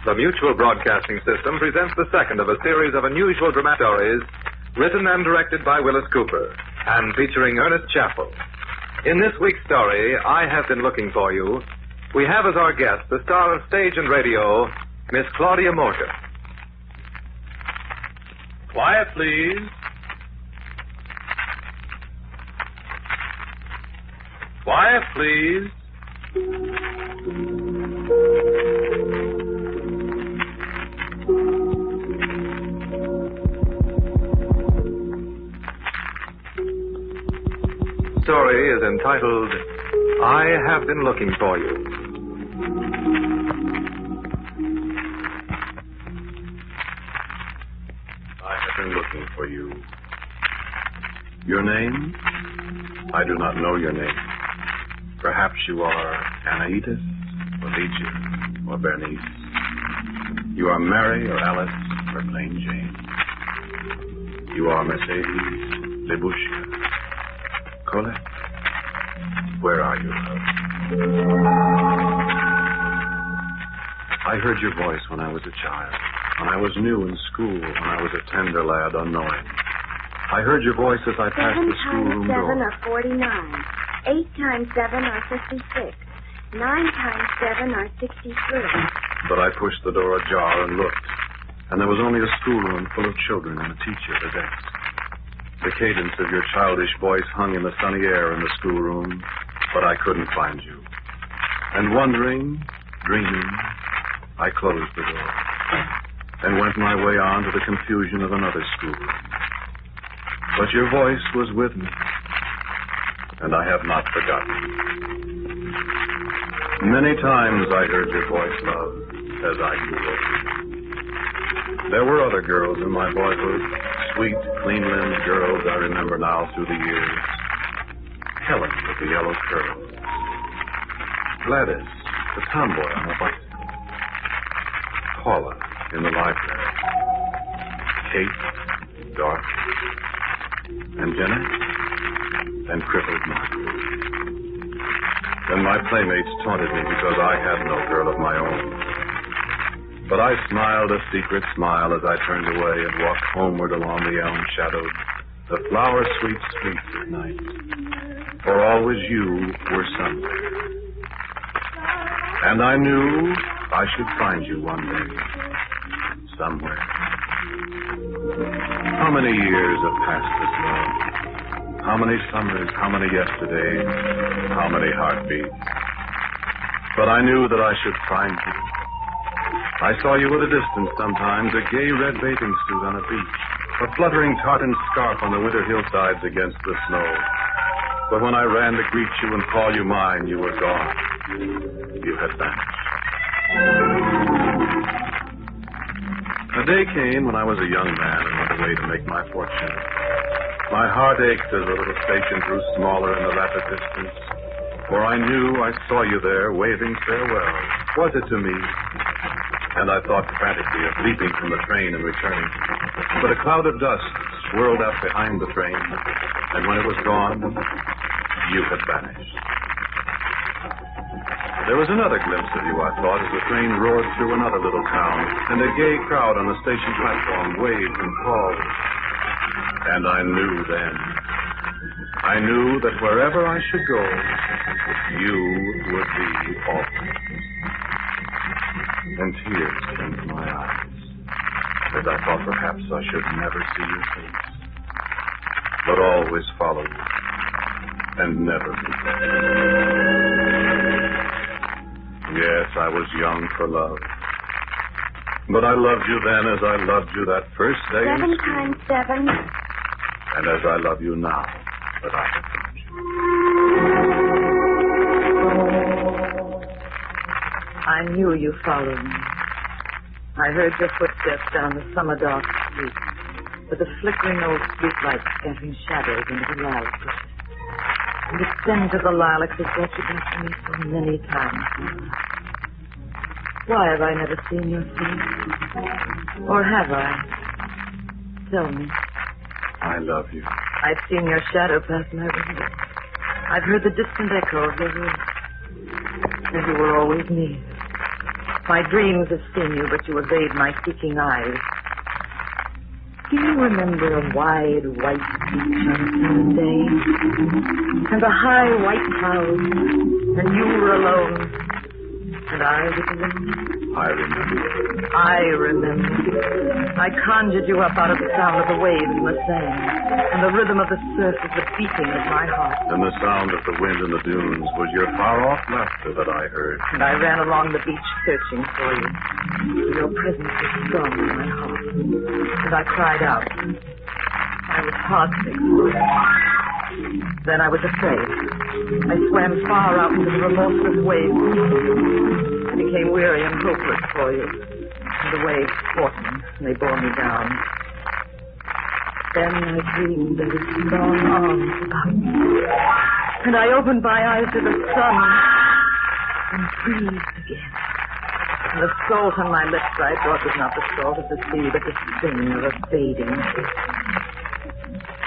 The Mutual Broadcasting System presents the second of a series of unusual dramatic stories written and directed by Wyllis Cooper and featuring Ernest Chappell. In this week's story, I Have Been Looking for You, we have as our guest the star of stage and radio, Miss Claudia Morgan. Quiet, please. Quiet, please. The story is entitled, I Have Been Looking for You. I have been looking for you. Your name? I do not know your name. Perhaps you are Anaitis, or Ligia, or Bernice. You are Mary, or Alice, or plain Jane. You are Mercedes, Libushka, Colette. Where are you, love? I heard your voice when I was a child, when I was new in school, when I was a tender lad, unknowing. I heard your voice as I passed the schoolroom door. 7 times 7 are 49. 8 times 7 are 56. 9 times 7 are 63. But I pushed the door ajar and looked, and there was only a schoolroom full of children and a teacher at a desk. The cadence of your childish voice hung in the sunny air in the schoolroom, but I couldn't find you. And wondering, dreaming, I closed the door and went my way on to the confusion of another schoolroom. But your voice was with me, and I have not forgotten. Many times I heard your voice, love, as I grew older. There were other girls in my boyhood, sweet, clean-limbed girls I remember now through the years. Helen with the yellow curls. Gladys, the tomboy on the bicycle. Paula in the library. Kate, Dorothy, and Jenny, and crippled Margaret. Then my playmates taunted me because I had no girl of my own. But I smiled a secret smile as I turned away and walked homeward along the elm-shadowed, the flower-sweet streets at night. For always you were somewhere. And I knew I should find you one day, somewhere. How many years have passed this love? How many summers, how many yesterdays, how many heartbeats? But I knew that I should find you. I saw you at a distance sometimes, a gay red bathing suit on a beach, a fluttering tartan scarf on the winter hillsides against the snow. But when I ran to greet you and call you mine, you were gone. You had vanished. A day came when I was a young man and went away to make my fortune. My heart ached as the little station grew smaller in the rapid distance, for I knew I saw you there waving farewell. Was it to me? And I thought frantically of leaping from the train and returning. But a cloud of dust swirled up behind the train, and when it was gone, you had vanished. There was another glimpse of you, I thought, as the train roared through another little town, and a gay crowd on the station platform waved and called. And I knew then. I knew that wherever I should go, you would be always. And tears came to my eyes, as I thought perhaps I should never see your face, but always follow you, and never forget. Yes, I was young for love, but I loved you then as I loved you that first day in 7 school. times 7. And as I love you now that I have found you. I knew you followed me. I heard your footsteps down the summer dark street, with the flickering old streetlights scattering shadows into the lilac bushes. And the scent of the lilacs has brought you back to me so many times. Why have I never seen your face? Or have I? Tell me. I love you. I've seen your shadow pass my window. I've heard the distant echo of your voice. And you were always near. My dreams have seen you, but you evade my seeking eyes. Do you remember a wide, white beach on a summer day? And the high, white clouds, and you were alone, and I was alone? I remember. I remember. I conjured you up out of the sound of the waves in the sand, and the rhythm of the surf is the beating of my heart. And the sound of the wind in the dunes was your far-off laughter that I heard. And I ran along the beach searching for you. Your presence was strong in my heart. And I cried out. I was heartsick. Then I was afraid. I swam far out into the remorseless waves. I became weary and hopeless for you. And the waves fought me, and they bore me down. Then I dreamed there were strong arms about me. And I opened my eyes to the sun and breathed again. And the salt on my lips I thought was not the salt of the sea, but the sting of a fading kiss.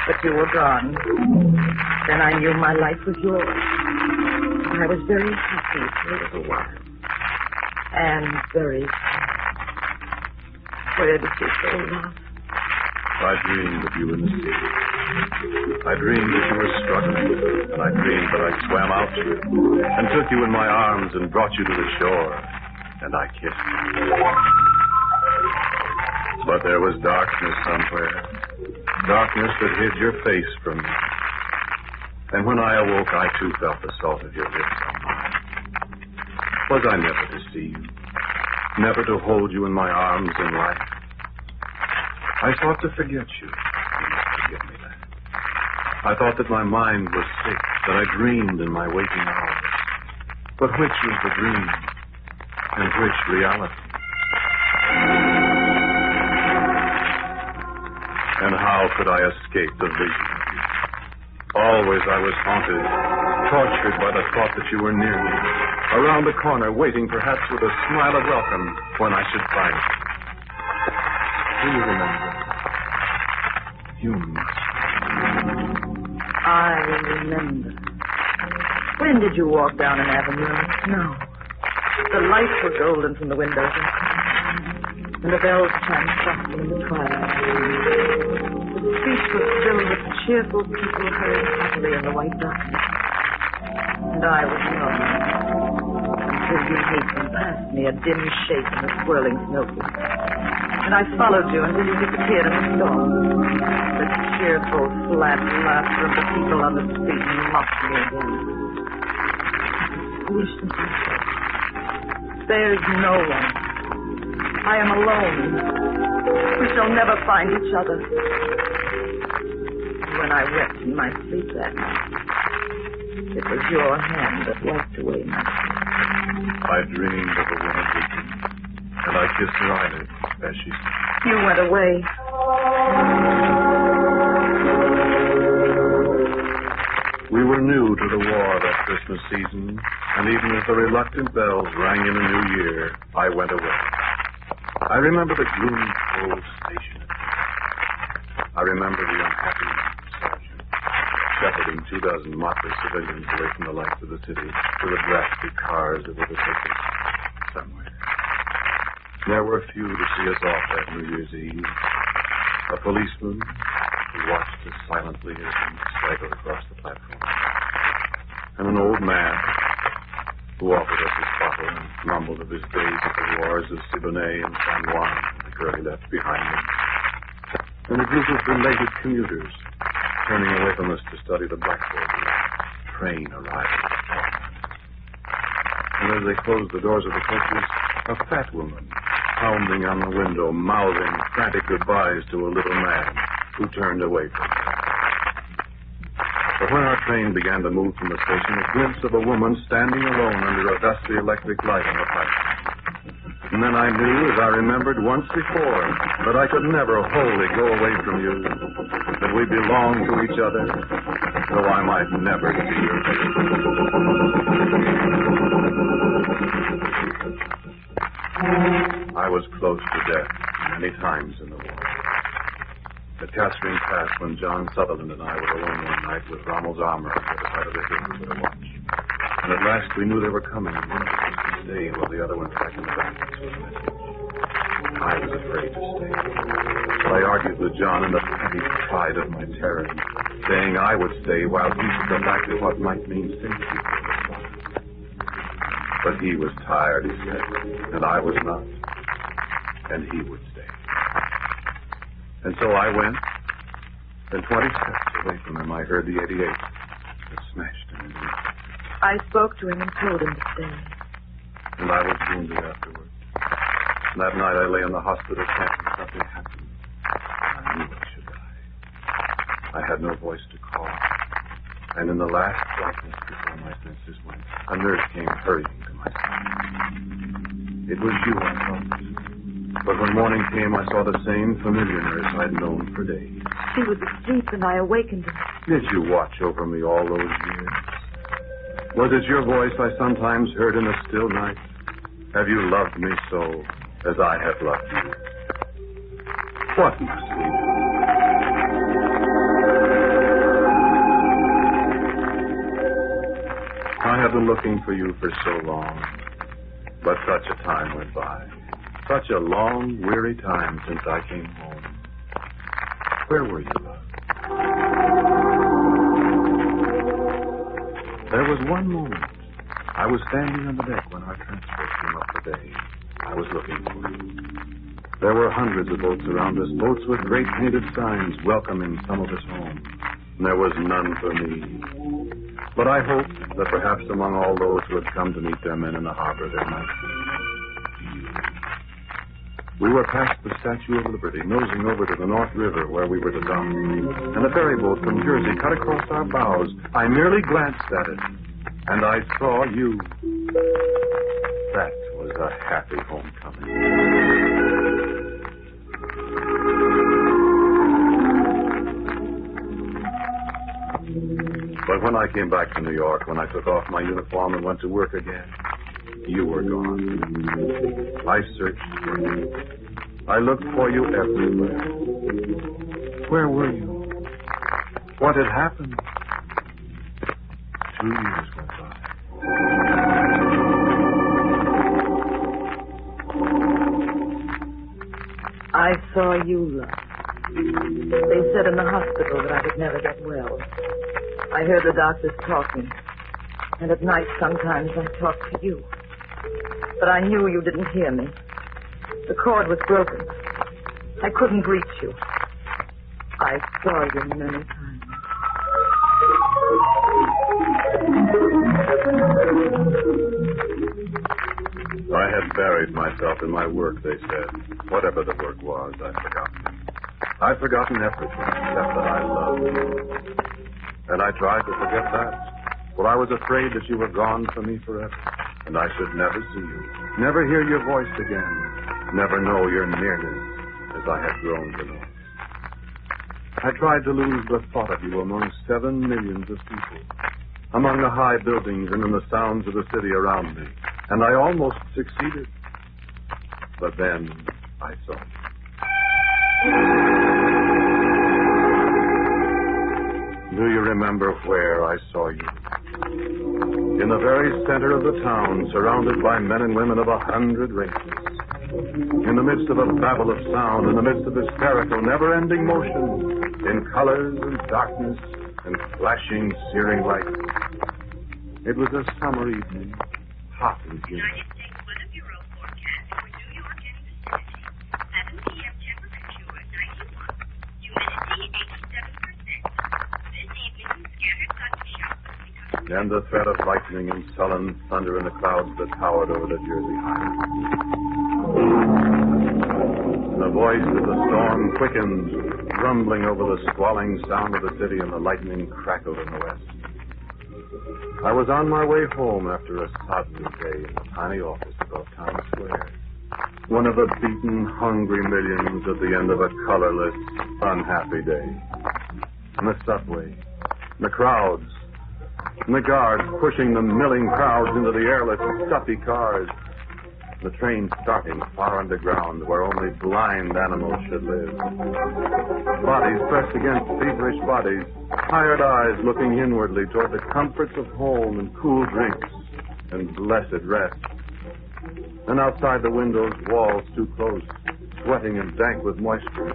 But you were gone. Then I knew my life was yours. And I was very happy for a little while. And very sad. Where did you go, love? I dreamed of you in the sea. I dreamed that you were struggling, and I dreamed that I swam out to you and took you in my arms and brought you to the shore, and I kissed you. But there was darkness somewhere, darkness that hid your face from me. And when I awoke, I too felt the salt of your lips on mine. Was I never to see you, never to hold you in my arms in life? I thought to forget you. You must forgive me that. I thought that my mind was sick, that I dreamed in my waking hours. But which was the dream, and which reality? And how could I escape the vision of you? Always I was haunted, tortured by the thought that you were near me, around the corner, waiting perhaps with a smile of welcome when I should find you. Do you remember? You must. I remember. When did you walk down an avenue in the snow? The lights were golden from the windows, and the bells chimed softly in the twilight. The street was filled with cheerful people hurrying happily in the white darkness. And I was alone, until you hastened past me, a dim shape in the swirling snowflakes. And I followed you until you disappeared in the storm. The cheerful, flat laughter of the people on the street mocked me again. Foolishness. There's no one. I am alone. We shall never find each other. When I wept in my sleep that night, it was your hand that wiped away my tears. I dreamed of a woman weeping, and I kissed her eyelids as she said. You went away. We were new to the war that Christmas season, and even as the reluctant bells rang in a new year, I went away. I remember the gloomy, cold station. I remember the unhappy sergeant shepherding 24 motley civilians away from the lights of the city to the drafty cars that were to take us somewhere. There were few to see us off that New Year's Eve. A policeman who watched us silently as we staggered across the platform. And an old man who offered us his bottle and mumbled of his days at the wars of Siboney and San Juan, the girl he left behind him. And a group of belated commuters turning away from us to study the blackboard as the train arrived. And as they closed the doors of the coaches, a fat woman pounding on the window, mouthing frantic goodbyes to a little man who turned away from her. But when our train began to move from the station, a glimpse of a woman standing alone under a dusty electric light on the platform. And then I knew, as I remembered once before, that I could never wholly go away from you, that we belonged to each other, though I might never see your face. I was close to death many times in the war. At Caskering Pass, when John Sutherland and I were alone one night with Rommel's armor on the other side of the hill with a watch. And at last we knew they were coming. stay while the other went back in the back. I was afraid to stay. But I argued with John in the petty pride of my terror, saying I would stay while he should go back to what might mean safety. But he was tired, he said, and I was not. And he would stay. And so I went. Then 20 steps away from him, I heard the 88 that smashed in his knee. I spoke to him and told him to stay. And I was wounded afterward. And that night I lay in the hospital camp and something happened. I knew I should die. I had no voice to call. And in the last darkness before my senses went, a nurse came hurrying to my side. It was you, I thought. But when morning came, I saw the same familiar nurse I'd known for days. He was asleep, and I awakened him. Did you watch over me all those years? Was it your voice I sometimes heard in the still night? Have you loved me so as I have loved you? What must we do? I have been looking for you for so long, but such a time went by. Such a long, weary time since I came home. Where were you, love? There was one moment. I was standing on the deck when our transport came up the bay. I was looking for you. There were hundreds of boats around us, boats with great painted signs welcoming some of us home. And there was none for me. But I hoped that perhaps among all those who had come to meet their men in the harbor there might be you. We were past the Statue of Liberty, nosing over to the North River where we were to dock. And a ferry boat from Jersey cut across our bows. I merely glanced at it, and I saw you. That was a happy homecoming. But when I came back to New York, when I took off my uniform and went to work again, you were gone. I searched for you. I looked for you everywhere. Where were you? What had happened? 2 years went by. I saw you, love. They said in the hospital that I would never get well. I heard the doctors talking. And at night, sometimes I talked to you. But I knew you didn't hear me. The cord was broken. I couldn't reach you. I saw you many times. I had buried myself in my work, they said. Whatever the work was, I'd forgotten. I'd forgotten everything except that I loved you. And I tried to forget that. For I was afraid that you were gone from me forever. And I should never see you, never hear your voice again, never know your nearness as I had grown to know. I tried to lose the thought of you among 7 millions of people, among the high buildings and in the sounds of the city around me. And I almost succeeded. But then I saw you. Do you remember where I saw you? In the very center of the town, surrounded by men and women of 100 races. In the midst of a babel of sound, in the midst of hysterical, never-ending motion, in colors and darkness and flashing, searing lights. It was a summer evening, hot and humid. United States Weather Bureau forecast for New York and vicinity. 7 p.m. temperature 91. Humidity 87%. This evening, scattered thundershower. And the threat of lightning and sullen thunder in the clouds that towered over the Jersey highway. The voice of the storm quickened, rumbling over the squalling sound of the city, and the lightning crackled in the west. I was on my way home after a sodden day in the tiny office above Town Square. One of the beaten, hungry millions at the end of a colorless, unhappy day. And the subway, the crowds, and the guards pushing the milling crowds into the airless, stuffy cars. The train starting far underground where only blind animals should live. Bodies pressed against feverish bodies, tired eyes looking inwardly toward the comforts of home and cool drinks and blessed rest. And outside the windows, walls too close, sweating and dank with moisture.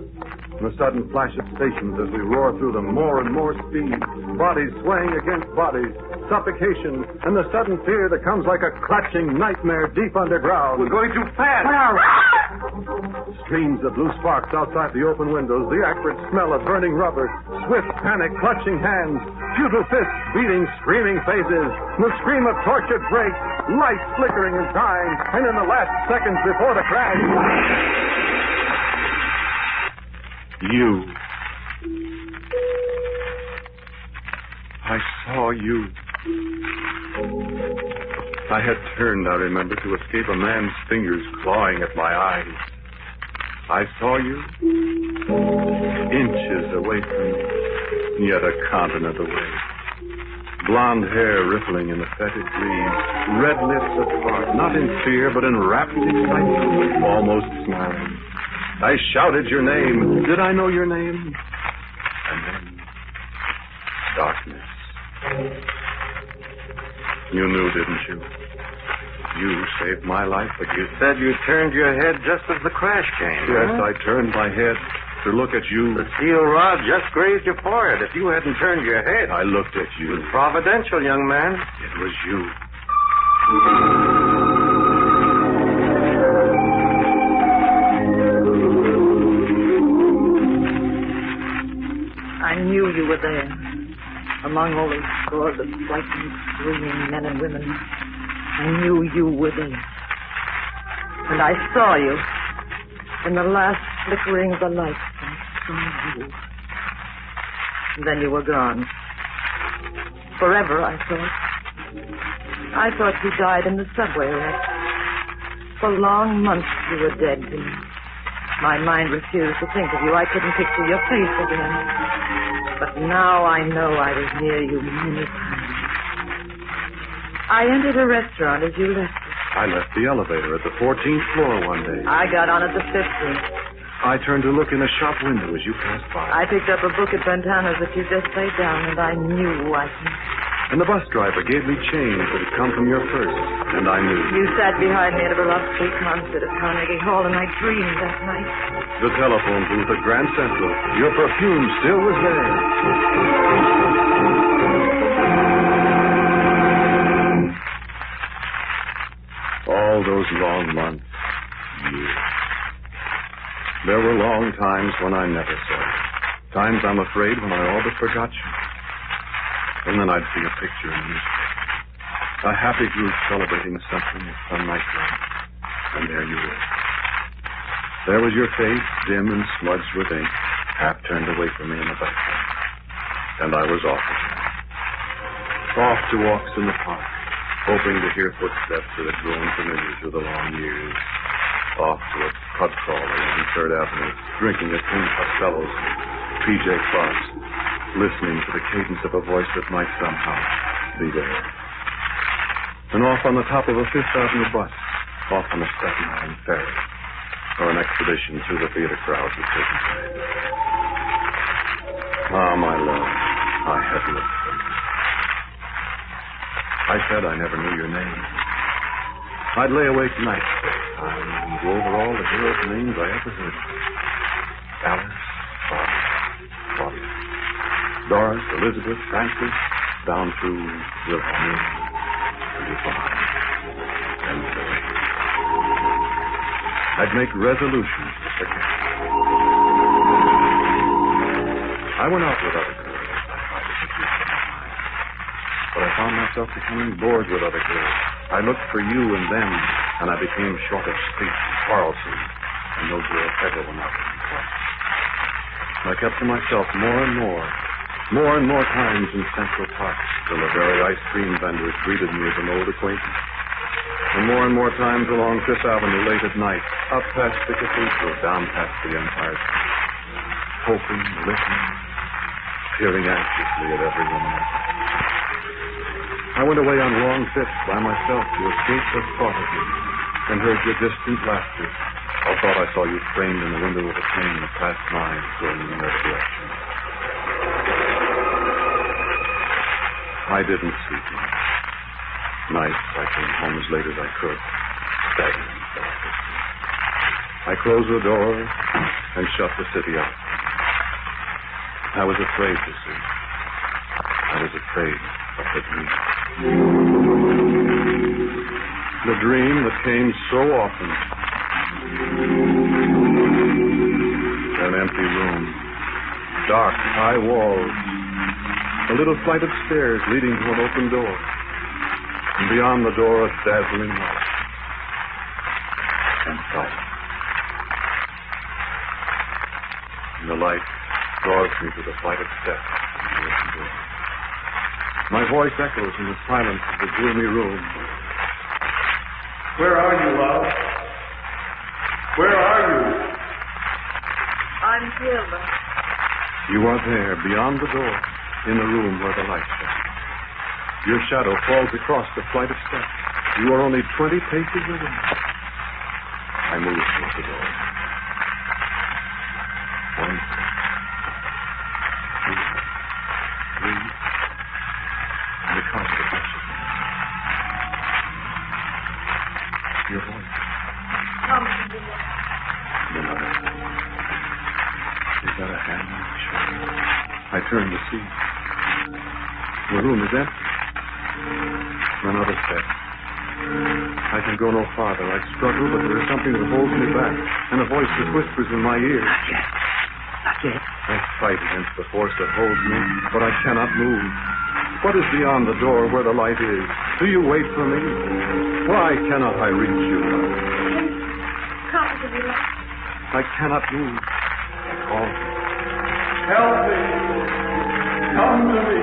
And the sudden flash of stations as we roar through them, more and more speed, bodies swaying against bodies, suffocation, and the sudden fear that comes like a clutching nightmare deep underground. We're going too fast. Streams of blue sparks outside the open windows, the acrid smell of burning rubber, swift panic clutching hands, futile fists beating screaming faces, the scream of tortured brakes, lights flickering and dying, and in the last seconds before the crash... You. I saw you. I had turned, I remember, to escape a man's fingers clawing at my eyes. I saw you, inches away from me, yet a continent away. Blonde hair rippling in the fetid breeze, red lips apart, not in fear, but in rapt excitement, almost smiling. I shouted your name. Did I know your name? And then, darkness. You knew, didn't you? You saved my life, but you said you turned your head just as the crash came. Yes, I turned my head to look at you. The steel rod just grazed your forehead. If you hadn't turned your head... I looked at you. It was providential, young man. It was you. I knew you were there, among all those scores of frightened, screaming men and women. I knew you were there. And I saw you. In the last flickering of the light, I saw you. And then you were gone. Forever, I thought. I thought you died in the subway wreck. For long months you were dead to me. My mind refused to think of you. I couldn't picture your face again. But now I know I was near you many times. I entered a restaurant as you left it. I left the elevator at the 14th floor one day. I got on at the 15th. I turned to look in a shop window as you passed by. I picked up a book at Bentana's that you just laid down, and I knew I could. And the bus driver gave me change that had come from your purse, and I knew. You sat behind me at a beloved street concert at Carnegie Hall, and I dreamed that night. The telephone booth at Grand Central. Your perfume still was there. All those long months, years. There were long times when I never saw you. Times, I'm afraid, when I all but forgot you. And then I'd see a picture in the newspaper. A happy group celebrating something at some nightclub. And there you were. There was your face, dim and smudged with ink, half turned away from me in the background. And I was off again. Off to walks in the park, hoping to hear footsteps that had grown familiar through the long years. Off to a pub crawl along 3rd Avenue, drinking at King Costello's, P.J. Clark's, listening to the cadence of a voice that might somehow be there. And off on the top of a 5th Avenue bus, off on a Staten Island ferry, or an expedition through the theater crowds at certain times. Ah, my love, I had looked for you. I said I never knew your name. I'd lay awake nights and go over all the heroes' names I ever heard. Alice, Barbara, Claudia, Doris, Elizabeth, Frances, down through Wilhelmina, Yvonne, and Zoe. I'd make resolutions to forget. I went out with other girls. I tried to confuse my mind. But I found myself becoming bored with other girls. I looked for you and them, and I became short of speech, quarrelsome, and no girl ever went out with me twice. I kept to myself more and more times in Central Park, till the very ice cream vendors greeted me as an old acquaintance. And more times along 5th Avenue late at night, up past the cathedral, down past the Empire State, hoping, listening, peering anxiously at every woman I passed. I went away on long trips by myself to escape the thought of you, and heard your distant laughter, or thought I saw you framed in the window of a train that passed mine, going in your direction. I didn't sleep much. Nights I came home as late as I could. stagnant. I closed the door and shut the city out. I was afraid to see. I was afraid of the dream. The dream that came so often. An empty room. Dark, high walls. A little flight of stairs leading to an open door. And beyond the door, a dazzling light. And silence. And the light draws me to the flight of steps in the open door. My voice echoes in the silence of the gloomy room. Where are you, love? Where are you? I'm here, love. You are there, beyond the door, in the room where the light shines. Your shadow falls across the flight of steps. You are only 20 paces away. I move toward the door. 1, 2, 3, and the carpet touches me. Your voice. Come to me, love. Another hand. Is that a hand on my shoulder? I turn to see. The room is empty. Another step. I can go no farther. I struggle, but there is something that holds me back, and a voice that whispers in my ear. Not yet. Not yet. I fight against the force that holds me, but I cannot move. What is beyond the door where the light is? Do you wait for me? Why cannot I reach you? Come to me, love. I cannot move. Call me. Help me. Come to me.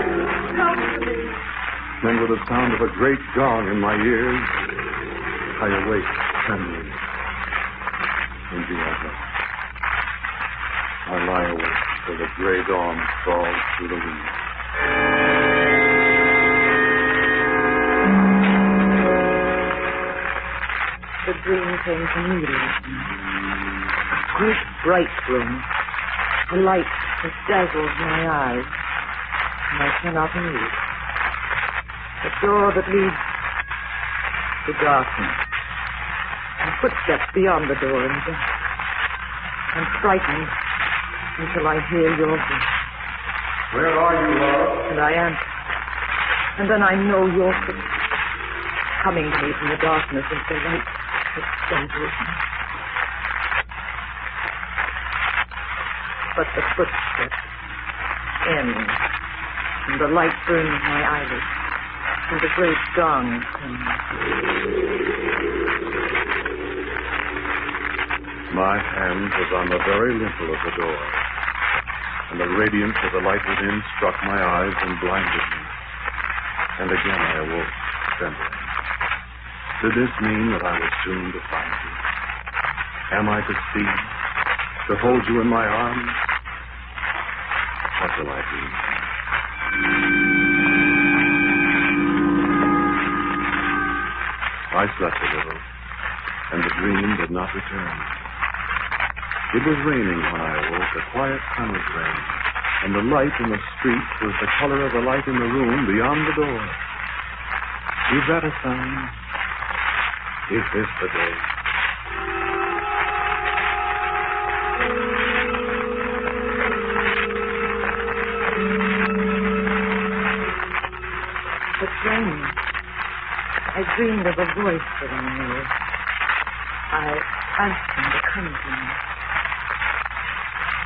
Come to me. Then with the sound of a great gong in my ears, I awake trembling. Into my bed. I lie awake till the gray dawn crawls through the window. The dream came to me last night. A great bright room. A light that dazzles my eyes. And I cannot move. A door that leads to darkness. And footsteps beyond the door in the dark. I'm frightened until I hear your voice. Where are you, love? And I answer. And then I know your footsteps coming to me from the darkness into the light that dazzles me. But the footsteps end, and the light burns my eyelids, and the great gong comes. My hand was on the very lintel of the door, and the radiance of the light within struck my eyes and blinded me. And again I awoke, trembling. Did this mean that I was soon to find you? Am I to see, to hold you in my arms? What will I do? I slept a little, and the dream did not return. It was raining when I awoke, a quiet summer's rain, and the light in the street was the color of the light in the room beyond the door. Is that a sign? Is this the day? It's raining. I dreamed of a voice that I knew. I asked him to come to me.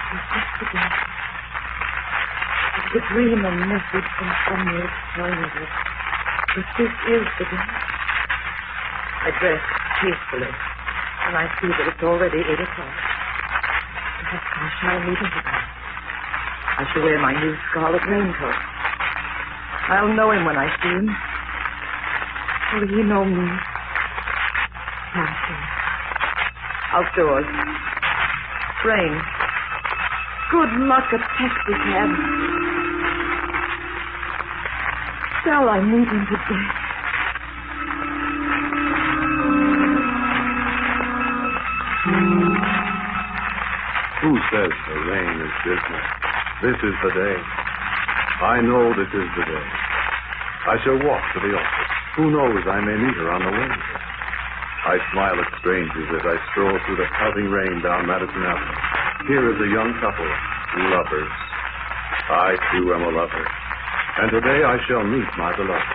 Is this the day? Is the dream a message from somewhere telling me that this is the day? I dress hastily, and I see that it's already 8 o'clock. Perhaps I shall meet him again. I shall wear my new scarlet raincoat. I'll know him when I see him. Will he know me? Dancing. Outdoors. Rain. Good luck at taxicab. Shall I meet him today? Who says the rain is business? This is the day. I know this is the day. I shall walk to the office. Who knows, I may meet her on the way. I smile at strangers as I stroll through the pelting rain down Madison Avenue. Here is a young couple, lovers. I, too, am a lover. And today I shall meet my beloved.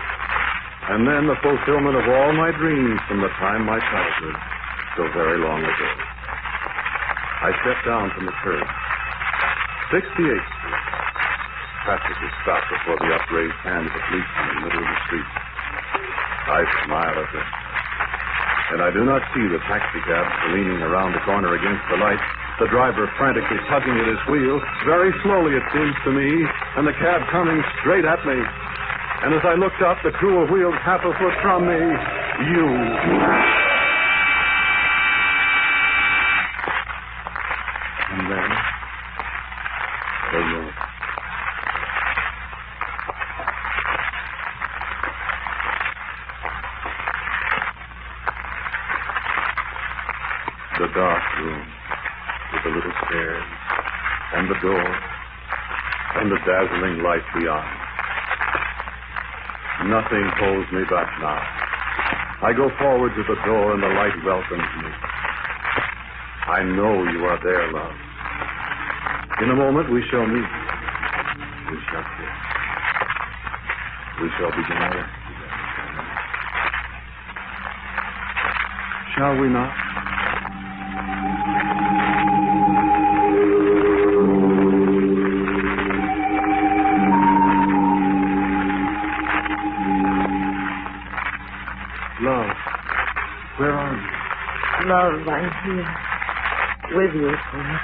And then the fulfillment of all my dreams from the time my childhood, so very long ago. I step down from the curb. 68th Street. Traffic is stopped before the upraised hand of the policeman in the middle of the street. I smile at them. And I do not see the taxicab leaning around the corner against the light, the driver frantically tugging at his wheel, very slowly it seems to me, and the cab coming straight at me. And as I looked up, the cruel wheels half a foot from me, you. And then, the moon. The dark room with the little stairs and the door and the dazzling light beyond. Nothing holds me back now. I go forward to the door and the light welcomes me. I know you are there, love. In a moment we shall meet. We shall kiss. We shall begin our life together. Shall we not? Love, where are you? Love, I'm here. With you forever.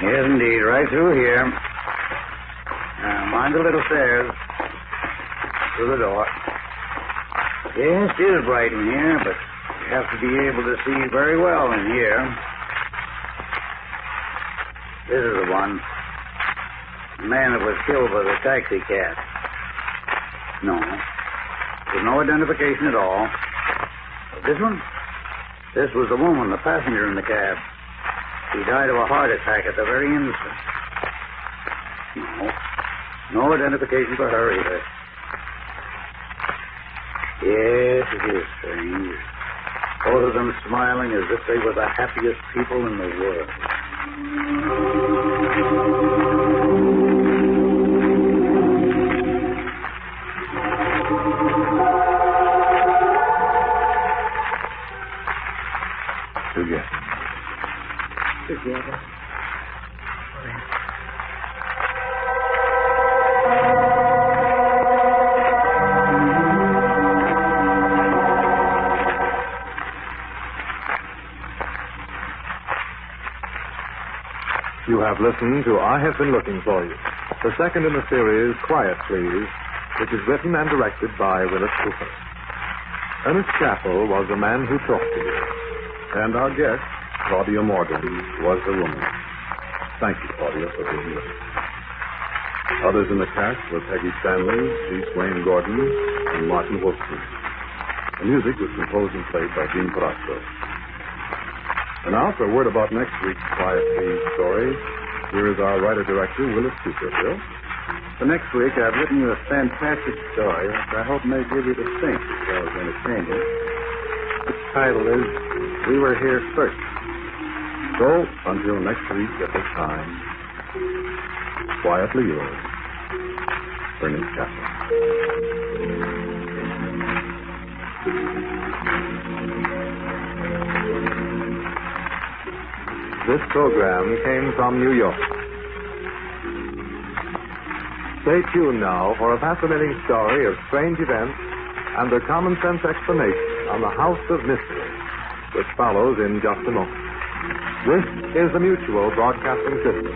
Yes, indeed. Right through here. Now, mind the little stairs. Through the door. Yes, it is bright in here, but you have to be able to see very well in here. This is the one. The man that was killed by the taxi cab. No. There's no identification at all. This one? This was the woman, the passenger in the cab. She died of a heart attack at the very instant. No identification for her either. Yes, it is strange. Both of them smiling as if they were the happiest people in the world. Together. You have listened to I Have Been Looking For You, the second in the series, Quiet Please, which is written and directed by Wyllis Cooper. Ernest Chappell was the man who talked to you, and our guest, Claudia Morgan, was the woman. Thank you, Claudia, for being with us. Others in the cast were Peggy Stanley, C. Swain Gordon, and Martin Wolfson. The music was composed and played by Dean Brasco. And now, for a word about next week's Quiet Please story, here is our writer-director, Wyllis Cooper. Bill? For next week, I've written you a fantastic story, which I hope may give you the think as well as entertainment. Its title is We Were Here First. So, until next week at this time, quietly yours, Ernest Chappell. This program came from New York. Stay tuned now for a fascinating story of strange events and their common sense explanation on the House of Mystery, which follows in just a moment. This is the Mutual Broadcasting System.